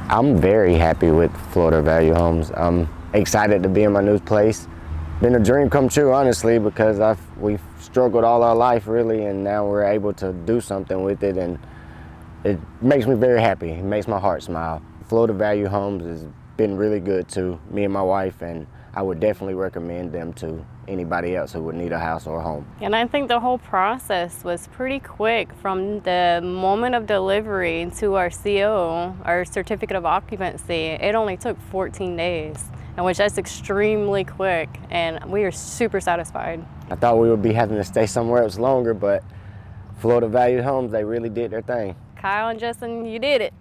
I'm very happy with Florida Value Homes. I'm excited to be in my new place. Been a dream come true, honestly, because we've struggled all our life, really, and now we're able to do something with it, and it makes me very happy. It makes my heart smile. Florida Value Homes has been really good to me and my wife, and I would definitely recommend them to anybody else who would need a house or a home. And I think the whole process was pretty quick from the moment of delivery to our CO, our certificate of occupancy. It only took 14 days, in which that's extremely quick, and we are super satisfied. I thought we would be having to stay somewhere else longer, but Florida Value Homes, they really did their thing. Kyle and Justin, you did it.